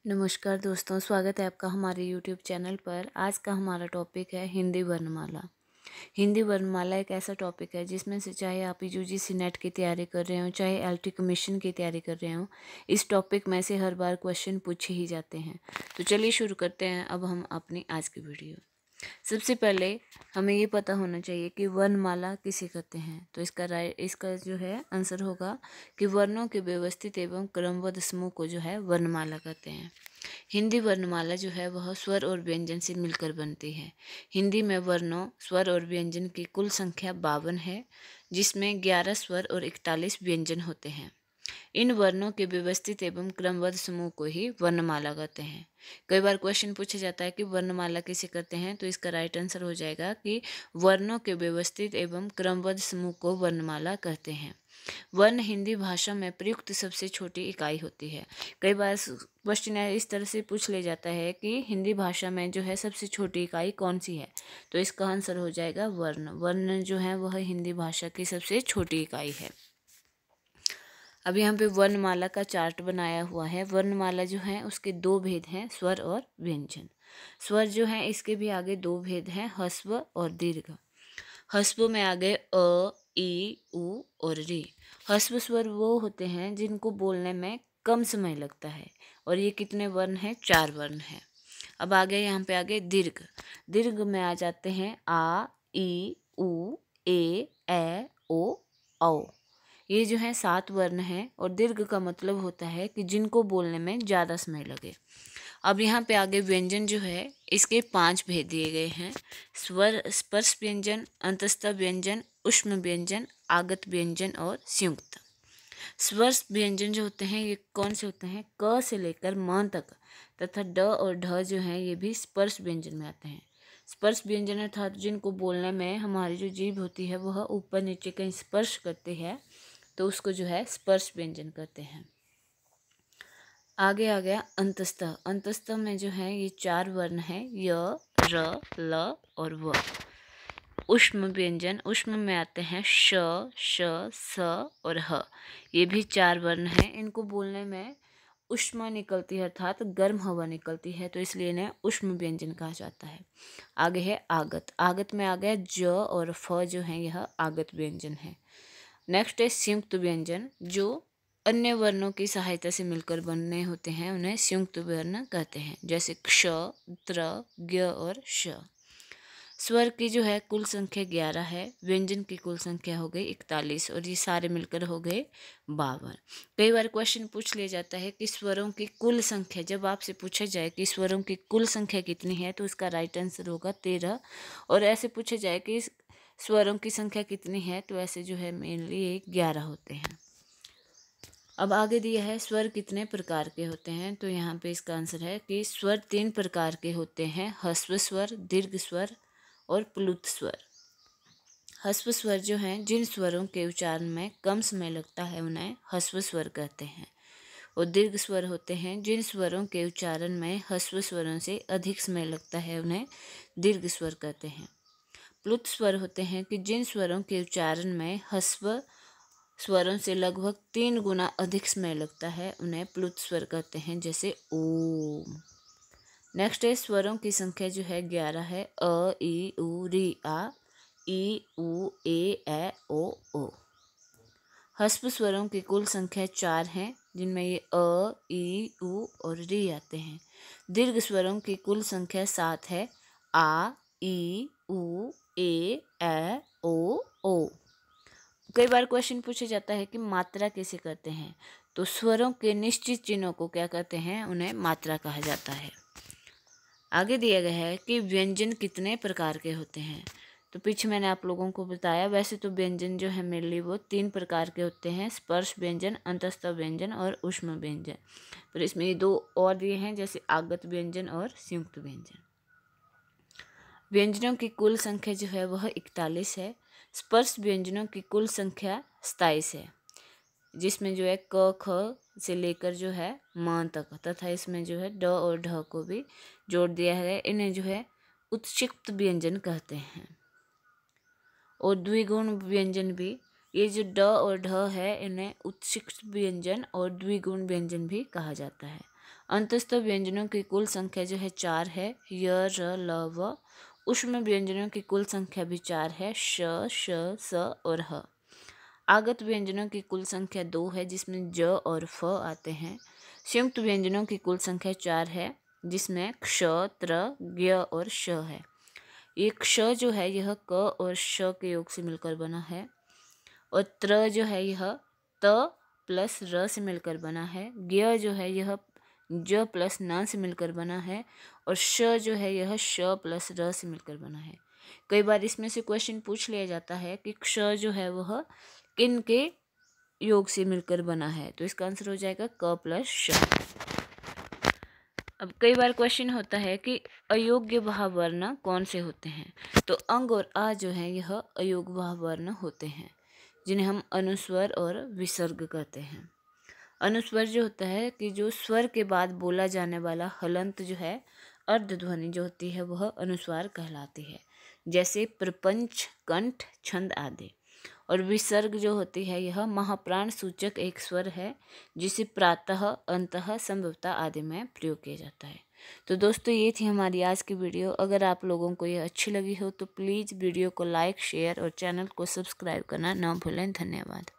नमस्कार दोस्तों, स्वागत है आपका हमारे यूट्यूब चैनल पर। आज का हमारा टॉपिक है हिंदी वर्णमाला। हिंदी वर्णमाला एक ऐसा टॉपिक है जिसमें से चाहे आप यूजीसी नेट की तैयारी कर रहे हो, चाहे एलटी कमीशन की तैयारी कर रहे हो, इस टॉपिक में से हर बार क्वेश्चन पूछे ही जाते हैं। तो चलिए शुरू करते हैं अब हम अपनी आज की वीडियो। सबसे पहले हमें ये पता होना चाहिए कि वर्णमाला किसे कहते हैं। तो इसका जो है आंसर होगा कि वर्णों के व्यवस्थित एवं क्रमबद्ध समूह को जो है वर्णमाला कहते हैं। हिंदी वर्णमाला जो है वह स्वर और व्यंजन से मिलकर बनती है। हिंदी में वर्णों, स्वर और व्यंजन की कुल संख्या 52 है, जिसमें 11 स्वर और 41 व्यंजन होते हैं। इन वर्णों के व्यवस्थित एवं क्रमबद्ध समूह को ही वर्णमाला कहते हैं। कई बार क्वेश्चन पूछा जाता है कि वर्णमाला किसे कहते हैं, तो इसका राइट आंसर हो जाएगा कि वर्णों के व्यवस्थित एवं क्रमबद्ध समूह को वर्णमाला कहते हैं। वर्ण हिंदी भाषा में प्रयुक्त सबसे छोटी इकाई होती है। कई बार क्वेश्चन इस तरह से पूछ ले जाता है कि हिंदी भाषा में जो है सबसे छोटी इकाई कौन सी है, तो इसका आंसर हो जाएगा वर्ण। वर्ण जो है वह हिंदी भाषा की सबसे छोटी इकाई है। अब यहाँ पे वर्णमाला का चार्ट बनाया हुआ है। वर्णमाला जो है उसके दो भेद हैं, स्वर और व्यंजन। स्वर जो है इसके भी आगे दो भेद हैं, ह्रस्व और दीर्घ। ह्रस्व में आगे अ, ई, उ और री। ह्रस्व स्वर वो होते हैं जिनको बोलने में कम समय लगता है, और ये कितने वर्ण हैं? 4 वर्ण हैं। अब आगे यहाँ पे आगे दीर्घ। दीर्घ में आ जाते हैं आ, ई, उ, ए, ओ, औ। ये जो है 7 वर्ण हैं, और दीर्घ का मतलब होता है कि जिनको बोलने में ज़्यादा समय लगे। अब यहाँ पे आगे व्यंजन जो है इसके 5 भेद दिए गए हैं। स्वर स्पर्श व्यंजन, अंतस्थ व्यंजन, ऊष्म व्यंजन, आगत व्यंजन और संयुक्त। स्पर्श व्यंजन जो होते हैं ये कौन से होते हैं? क से लेकर म तक, तथा ड और ढ जो हैं ये भी स्पर्श व्यंजन में आते हैं। स्पर्श व्यंजन अर्थात जिनको बोलने में हमारी जो जीभ होती है वह ऊपर नीचे कहीं स्पर्श करती है, तो उसको जो है स्पर्श व्यंजन कहते हैं। आगे आ गया अंतस्थ। अंतस्थ में जो है ये 4 वर्ण हैं, य, र, ल और व। ऊष्म व्यंजन, ऊष्म में आते हैं श, श, स और ह। ये भी 4 वर्ण हैं। इनको बोलने में ऊष्मा निकलती है अर्थात गर्म हवा निकलती है, तो इसलिए इन्हें ऊष्म व्यंजन कहा जाता है। आगे है आगत। आगत में आ गया ज और फ जो है यह आगत व्यंजन है। नेक्स्ट है संयुक्त व्यंजन, जो अन्य वर्णों की सहायता से मिलकर बनने होते हैं, उन्हें संयुक्त वर्ण कहते हैं, जैसे क्ष, त्र, ज्ञ और श। स्वर की जो है कुल संख्या 11 है, व्यंजन की कुल संख्या हो गई 41, और ये सारे मिलकर हो गए 52। कई बार क्वेश्चन पूछ लिया जाता है कि स्वरों की कुल संख्या, जब आपसे पूछा जाए कि स्वरों की कुल संख्या कितनी है, तो उसका राइट आंसर होगा 13। और ऐसे पूछा जाए कि स्वरों की संख्या कितनी है, तो ऐसे जो है मेनली ये 11 होते हैं। अब आगे दिया है स्वर कितने प्रकार के होते हैं, तो यहाँ पे इसका आंसर है कि स्वर 3 प्रकार के होते हैं, ह्रस्व स्वर, दीर्घ स्वर और प्लुत स्वर। ह्रस्व स्वर जो हैं जिन स्वरों के उच्चारण में कम समय लगता है उन्हें ह्रस्व स्वर कहते हैं, और दीर्घ स्वर होते हैं जिन स्वरों के उच्चारण में ह्रस्व स्वरों से अधिक समय लगता है उन्हें दीर्घ स्वर कहते हैं। प्लुत स्वर होते हैं कि जिन स्वरों के उच्चारण में ह्रस्व स्वरों से लगभग 3 गुना अधिक समय लगता है उन्हें प्लुत स्वर कहते हैं, जैसे ओम। नेक्स्ट है स्वरों की संख्या जो है 11 है, अ, ई, उ, री, आ, ई, उ, ए, ओ। ह्रस्व स्वरों की कुल संख्या 4 है, जिनमें ये अ, ई, उ और री आते हैं। दीर्घ स्वरों की कुल संख्या 7 है, आ, ई, उ, ए, ओ। कई बार क्वेश्चन पूछा जाता है कि मात्रा कैसे करते हैं, तो स्वरों के निश्चित चिन्हों को क्या कहते हैं? उन्हें मात्रा कहा जाता है। आगे दिया गया है कि व्यंजन कितने प्रकार के होते हैं, तो पीछे मैंने आप लोगों को बताया। वैसे तो व्यंजन जो है मेनली वो 3 प्रकार के होते हैं, स्पर्श व्यंजन, अंतस्थ व्यंजन और ऊष्म व्यंजन। पर इसमें ये 2 और दिए हैं, जैसे आगत व्यंजन और संयुक्त व्यंजन। व्यंजनों की कुल संख्या जो है वह 41 है। स्पर्श व्यंजनों की कुल संख्या 27 है, जिसमें जो है क, ख से लेकर जो है म तक, तथा इसमें जो है ड और ढ को भी जोड़ दिया है। इन्हें जो है उत्क्षिप्त व्यंजन कहते हैं। और द्विगुण व्यंजन भी, ये जो ड और ढ है इन्हें उत्क्षिप्त व्यंजन और द्विगुण व्यंजन भी कहा जाता है। अंतस्थ व्यंजनों की कुल संख्या जो है 4 है, य र ल व। ऊष्म व्यंजनों की कुल संख्या भी 4 है, श श स और ह। आगत व्यंजनों की कुल संख्या 2 है, जिसमें ज और फ आते हैं। संयुक्त व्यंजनों की कुल संख्या 4 है, जिसमें क्ष, त्र, ज्ञ और श है। ये क्ष जो है यह क और श के योग से मिलकर बना है, और त्र जो है यह त प्लस र से मिलकर बना है। ज्ञ जो है यह ज प्लस न से मिलकर बना है, और श जो है यह श प्लस र से मिलकर बना है। कई बार इसमें से क्वेश्चन पूछ लिया जाता है कि क्ष जो है वह किन के योग से मिलकर बना है, तो इसका आंसर हो जाएगा क प्लस श। अब कई बार क्वेश्चन होता है कि अयोग्य भाव वर्ण कौन से होते हैं, तो अंग और आ जो है यह अयोग्य भाव वर्ण होते हैं, जिन्हें हम अनुस्वर और विसर्ग कहते हैं। अनुस्वर जो होता है कि जो स्वर के बाद बोला जाने वाला हलंत जो है, अर्धध्वनि जो होती है वह अनुस्वार कहलाती है, जैसे प्रपंच, कंठ, छंद आदि। और विसर्ग जो होती है यह महाप्राण सूचक एक स्वर है, जिसे प्रातः, अंतः, संभवतः आदि में प्रयोग किया जाता है। तो दोस्तों ये थी हमारी आज की वीडियो। अगर आप लोगों को यह अच्छी लगी हो तो प्लीज़ वीडियो को लाइक, शेयर और चैनल को सब्सक्राइब करना ना भूलें। धन्यवाद।